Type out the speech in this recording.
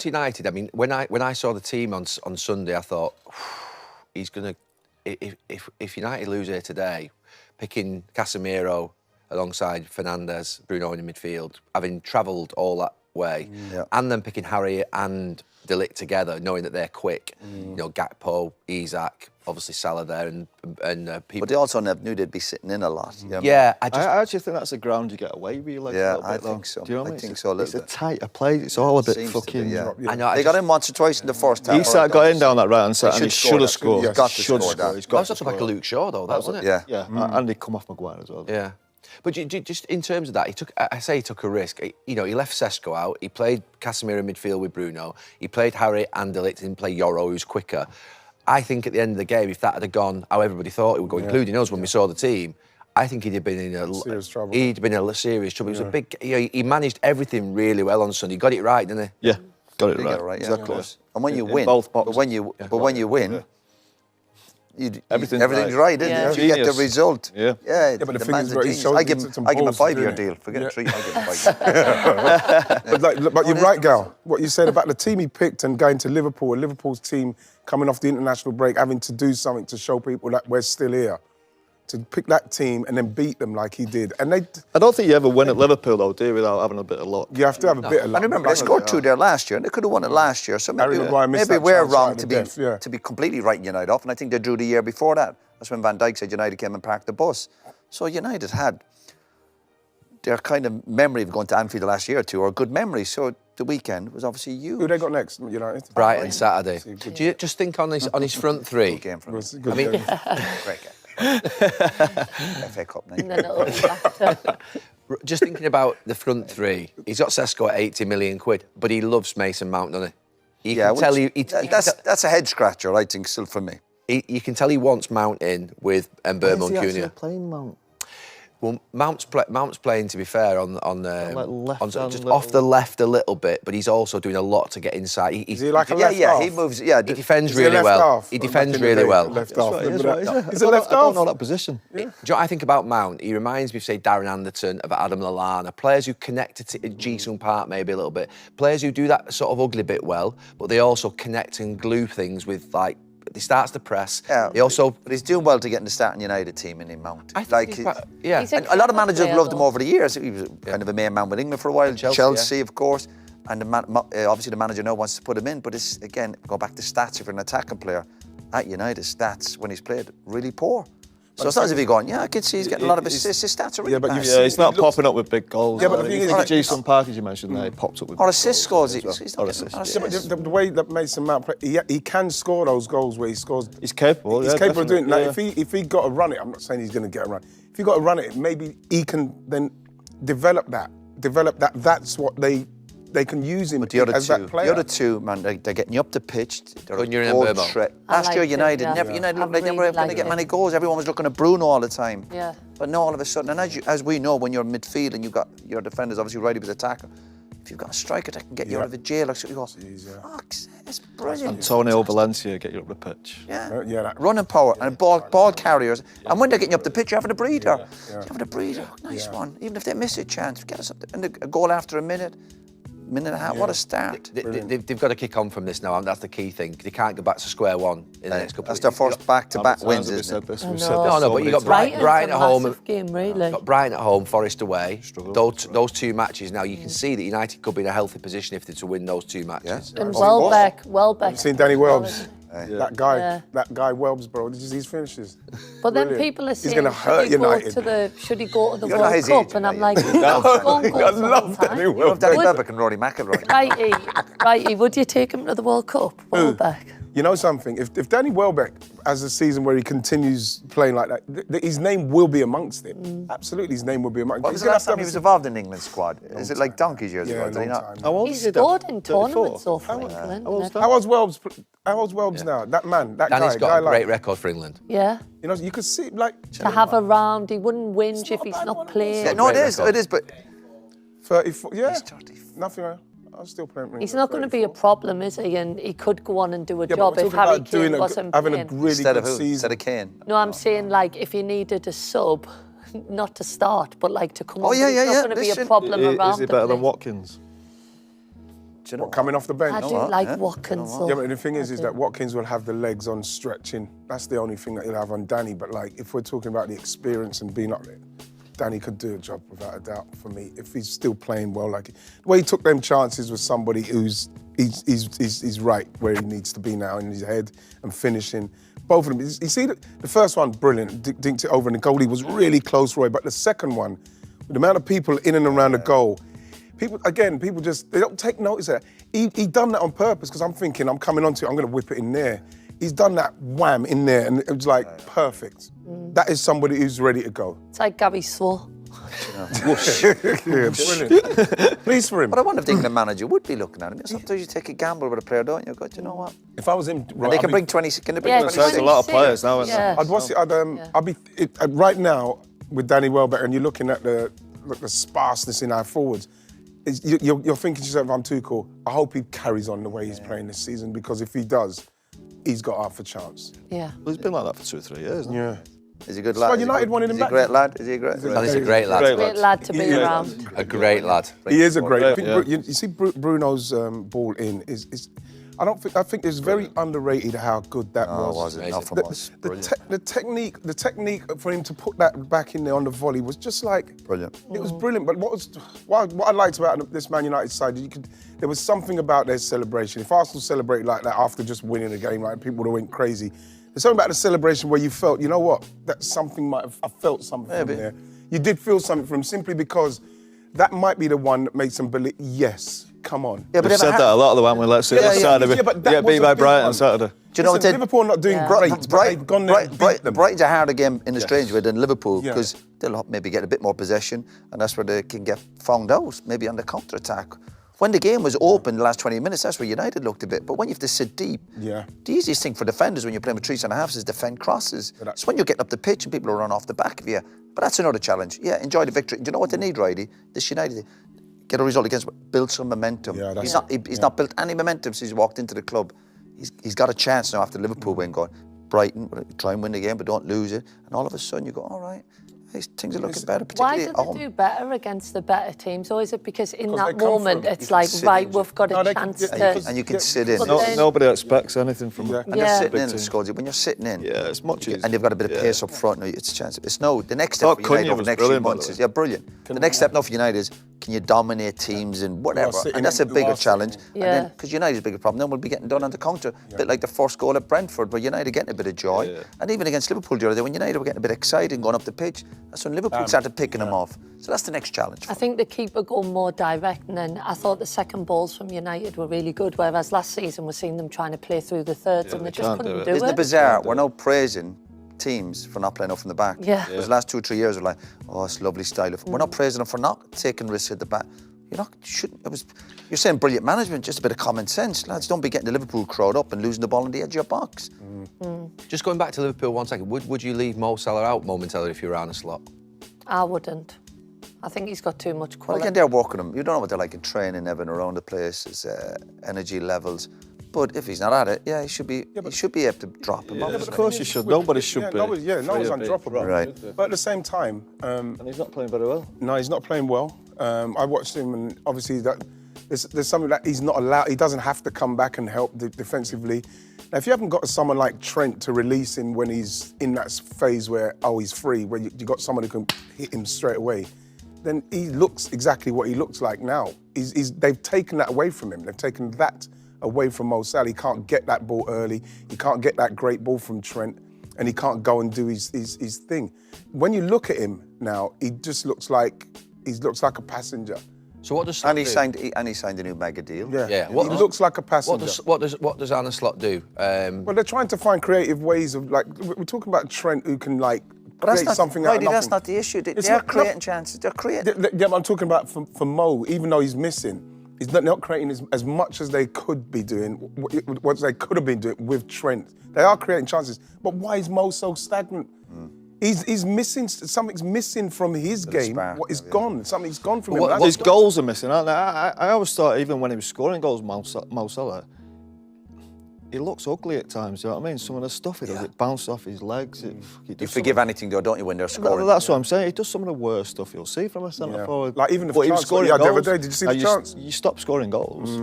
United, I mean, when I saw the team on Sunday, I thought he's gonna. If United lose here today, picking Casemiro alongside Fernandes, Bruno in the midfield, having travelled all that way, and then picking Harry and De Ligt together, knowing that they're quick. You know, Gakpo, Isak, obviously Salah there, and people. But they also knew they'd be sitting in a lot. Yeah, I actually think that's the ground you get away with. Like, yeah, a little bit, I think so. Do you know what I mean? think so. It's a tighter play. It's all a bit fucking. I know. They got in once or twice in the first half. Isak got in down that right hand side and he should have scored. He's got to score that. That was sort of like a Luke Shaw, though, that wasn't it? Yeah. And he come off Maguire as well. Yeah. But just in terms of that, he took a risk. You know, he left Sesko out. He played Casemiro in midfield with Bruno. He played Harry and De Ligt. Didn't play Yoro, who's quicker. I think at the end of the game, if that had gone how everybody thought it would go, including us when we saw the team, I think he'd have been in serious trouble. He'd been in serious trouble. It was a big. You know, he managed everything really well on Sunday. He got it right, didn't he? Yeah, got it Right, right. exactly. Yeah. And when you In win, both but boxes. when you win, everything's right, isn't it? If you get the Genius. result. Yeah. But the thing is, right, he showed I give some him a balls, 5-year didn't he? deal. Forget 3. I give him 5 years. But you're right, Gal. What you said about the team he picked and going to Liverpool, and Liverpool's team coming off the international break, having to do something to show people that we're still here. To pick that team and then beat them like he did. And I don't think you ever win at Liverpool, though, do you, without having a bit of luck? you have to have a bit of luck. And remember, they scored 2 there last year, and they could have won it last year. So maybe, Harry Maguire missed that we're chance wrong right to at be the death, yeah. to be completely writing United off. And I think they drew the year before that. That's when Van Dijk said United came and parked the bus. So United had their kind of memory of going to Anfield the last year or two, or a good memory. So the weekend was obviously huge. Who they got next? United? Brighton Saturday. Do you just think on his front three? Good game for Good them. game. I mean, Great game. FA Cup night. And then it'll be after. just thinking about the front three, he's got Sesko at 80 million quid, but he loves Mason Mount, doesn't he? Yeah, can tell that's a head scratcher, I think, still for me. you can tell he wants Mount in with Mbeumo and Cunha. Playing Mount? Well, Mount's playing, to be fair, on left just off the left a little bit, but he's also doing a lot to get inside. Is he like a left Yeah, half? he moves. Yeah, He defends Is he a really left well. half? He Or defends back in the really day, well. Left That's half. right, is right. He's a left I don't half. know that position. Do you know what I think about Mount? He reminds me of, say, Darren Anderton, of Adam Lallana, players who connect to Jisung Park maybe a little bit, players who do that sort of ugly bit well, but they also connect and glue things with, like, he starts to press. Yeah, He also... but he's doing well to get in the starting United team in Mount. I think he's quite- yeah. He's a And a lot of managers player, loved him though. over the years. He was kind of a main man with England for a while. Chelsea, Of course. And obviously the manager now wants to put him in. But it's, again, go back to stats. If you're an attacking player, at United, stats when he's played, really poor. So it's not as if you're going, yeah, I can see he's getting a lot of assists. His stats are really bad. Yeah, he's not popping up with big goals. Yeah, but the thing is, Jason Park, as you mentioned there, he popped up with Or big assist goals scores. as well. He's Or not getting assists, Yeah, but the way that Mason Mount play, he can score those goals where he scores. He's capable. He's yeah, capable of doing it. definitely, Like, if he got to run it, I'm not saying he's going to get a run. If he got to run it, maybe he can then develop that. That's what they can use him But the other as that player. the other two, man, they're getting you up the pitch. They're Cunha and all Mbeumo. threat. I Last year, liked it, United yeah. never, United I looked like they really never going to liked get it. many goals. Everyone was looking at Bruno all the time. Yeah. But now all of a sudden, and as we know, when you're midfield and you've got your defenders obviously ready with attacker, if you've got a striker that can get you out of a jail, like, so you go, oh, it's brilliant. Antonio Valencia get you up the pitch. Yeah, that- running power and ball carriers. And when they're getting you up the pitch, you're having a breather. You're having a breather. Nice one. Even if they miss a chance, get us up and a goal after a minute and a half. What a start. They've got to kick on from this now, and that's the key thing. They can't go back to square one in the next couple That's of their years. first back-to-back How many times wins, have isn't we it? said this? We've I said know. this No, so but you many got times. Brighton at home. Massive game, really. Got Brighton at home, Forest away. Struggled. Those two matches now, you can see that United could be in a healthy position if they're to win those two matches. And Welbeck. You've seen Danny Welbs. Yeah. That guy Welbs, bro. These finishes. But then Brilliant. people are He's saying, gonna hurt United. should he go to the You're not World his Cup? age, And I'm you like, know, he's not going to go I the whole love time. Danny You love Welbs. Danny Would- Welbeck and Rory McIlroy. Righty, would you take him to the World Cup? Welbeck. You know something? If Danny Welbeck has a season where he continues playing like that, his name will be amongst it. Absolutely, his name will be amongst it. What was the last time he was involved in the England squad? Is it like donkey's years ago? Yeah, Did he long not? time. How old He is he then? scored in 34? tournaments so for England. How old's that? How was Welbs now? That man, that Danny's guy. got guy a great like, record for England. Yeah. You know, you could see like To have a round, he wouldn't whinge not if a he's bad not one. playing. Yeah, no, it Great is. record. It is, but 34. Yeah, he's 34. nothing. I was still playing. He's not going to be a problem, is he? And he could go on and do a Yeah, job but we're if talking Harry about doing Kane wasn't having a playing. really Instead good of who? season. Instead of Kane. No, I'm saying like if he needed a sub, not to start, but like to come Oh, on. yeah, but he's yeah, not yeah. going to be a Listen, problem around Is he the better than place. Watkins? Do you know Coming off the bench. I do like Watkins. Yeah, but the thing is that Watkins will have the legs on stretching. That's the only thing that he'll have on Danny. But like, if we're talking about the experience and being up there, Danny could do a job without a doubt for me if he's still playing well. Like the way he took them chances with somebody who's he's right where he needs to be now in his head and finishing. Both of them. You see, the first one, brilliant, dinked it over, and the goalie was really close, Roy. But the second one, with the amount of people in and around the goal, people just, they don't take notice of that. He done that on purpose, because I'm thinking, I'm coming onto it, I'm going to whip it in there. He's done that wham in there, and it was like perfect. That is somebody who's ready to go. It's like Gary Swore. Yeah, brilliant. Pleased for him. But I wonder if the England manager would be looking at him. Sometimes you take a gamble with a player, don't you? Go, you know what? If I was him, And they can bring 20. Can they bring Yeah, 20? There's a lot of players now, isn't Yeah. there? I'd be right now with Danny Welbeck, and you're looking at the sparseness in our forwards. You're thinking to yourself, I'm too cool. I hope he carries on the way he's playing this season, because if he does, he's got half a chance. Yeah. Well, he's been like that for 2 or 3 years, hasn't he? Yeah. Is he a good lad? Well, United wanted him Is he a back. great lad? Is he a great lad? Well, he's a great lad. Great lad to be Yeah. around. A great lad. He is a great. Yeah. You see, Bruno's ball in is. I think it's very underrated how good that No, it was. wasn't. Not from us. The technique for him to put that back in there on the volley was just like Brilliant. It was brilliant. But what I liked about this Man United side, there was something about their celebration. If Arsenal celebrated like that after just winning a game, like people would have went crazy. There's something about the celebration where you felt, you know what, that something I felt something from there. You did feel something from him simply because that might be the one that makes them believe, yes, come on. Yeah, We've said that a lot of the one. Let's see Saturday. but that was Beat a by big Brighton one. Saturday. Do you know what they- Liverpool are not doing great, but they've gone there and beat them. Brighton's a harder game in a strange way than Liverpool, Yeah. because they'll maybe get a bit more possession, and that's where they can get found out, maybe on the counter-attack. When the game was open the last 20 minutes, that's where United looked a bit. But when you have to sit deep, the easiest thing for defenders when you're playing with 3 centre-halves is defend crosses. It's when you're getting up the pitch and people are running off the back of you. But that's another challenge. Yeah, enjoy the victory. Do you know what they need, Riley? This United, get a result against, build some momentum. Yeah, he's not built any momentum since he's walked into the club. He's got a chance now after Liverpool win, going, Brighton, try and win the game, but don't lose it. And all of a sudden you go, all right, things are looking better, Why particularly do at they home. do better against the better teams? Or is it because in Because that they come moment from- it's you can like, sit right, in. we've got No, a they can- chance yeah, to... And you can sit in. But No, then- nobody expects anything from Yeah. him. And they're sitting Big in, team. Scodsy. When you're sitting in, Yeah, it's much easier. and they've got a bit of pace up front, it's a chance. It's the next step for Cunha United over was the next few brilliant, by the months way. brilliant. The next step now for United is, can you dominate teams and whatever? sitting And that's a in, bigger who are challenge. sitting. Yeah. And because United's bigger problem, then we'll be getting done on the counter. A bit like the first goal at Brentford, where United getting a bit of joy. Yeah. And even against Liverpool the other day, when United were getting a bit excited and going up the pitch, that's when Liverpool started picking them off. So that's the next challenge. I think the keeper going more direct, and then I thought the second balls from United were really good, whereas last season we're seeing them trying to play through the thirds and they just can't couldn't do do it. it. Isn't it bizarre? We're now praising teams for not playing up from the back. Yeah. Because the last 2 or 3 years we're like, oh, it's a lovely style. We're not praising them for not taking risks at the back. You're saying brilliant management, just a bit of common sense. Lads, don't be getting the Liverpool crowd up and losing the ball on the edge of your box. Just going back to Liverpool 1 second, would you leave Mo Salah out momentarily if you were Arne Slot? I wouldn't. I think he's got too much Well, quality. again, they're working them. You don't know what they're like in training, Evan, around the place, his energy levels. But if he's not at it, he should be able to drop him. Yeah, obviously. of course you should. Nobody should be. No one's undroppable. Right. But at the same time, And he's not playing very well. no, he's not playing well. I watched him, and obviously there's something that he's not allowed. He doesn't have to come back and help defensively. Now, if you haven't got someone like Trent to release him when he's in that phase where he's free, where you got someone who can hit him straight away, then he looks exactly what he looks like now. They've taken that away from him. They've taken that away from Mo Salah. He can't get that ball early. He can't get that great ball from Trent, and he can't go and do his thing. When you look at him now, he just looks like a passenger. So what does Slot And he do? signed a new mega deal. Yeah. He What does- looks like a passenger. What does Arne Slot do? Well, they're trying to find creative ways of, like, we're talking about Trent who can, like, But that's create not, something out of Friday, nothing. that's not the issue. It's They're not- creating chances. They're creating. Yeah, but I'm talking about for Mo, even though he's missing, he's not creating as much as they could be doing, what they could have been doing with Trent. They are creating chances, but why is Mo so stagnant? He's missing, something's missing from his game. spark, What is yeah. gone? Something's gone from him. What- That's- His goals are missing, aren't they? I always thought, even when he was scoring goals, Mo Salah, he looks ugly at times, you know what I mean? Some of the stuff he does, it bounces off his legs. You forgive anything though, don't you, when they're scoring? That's what I'm saying. He does some of the worst stuff you'll see from a centre forward. Like even the But he was chance scoring he had the other goals. day, did you see the And chance? You stop scoring goals.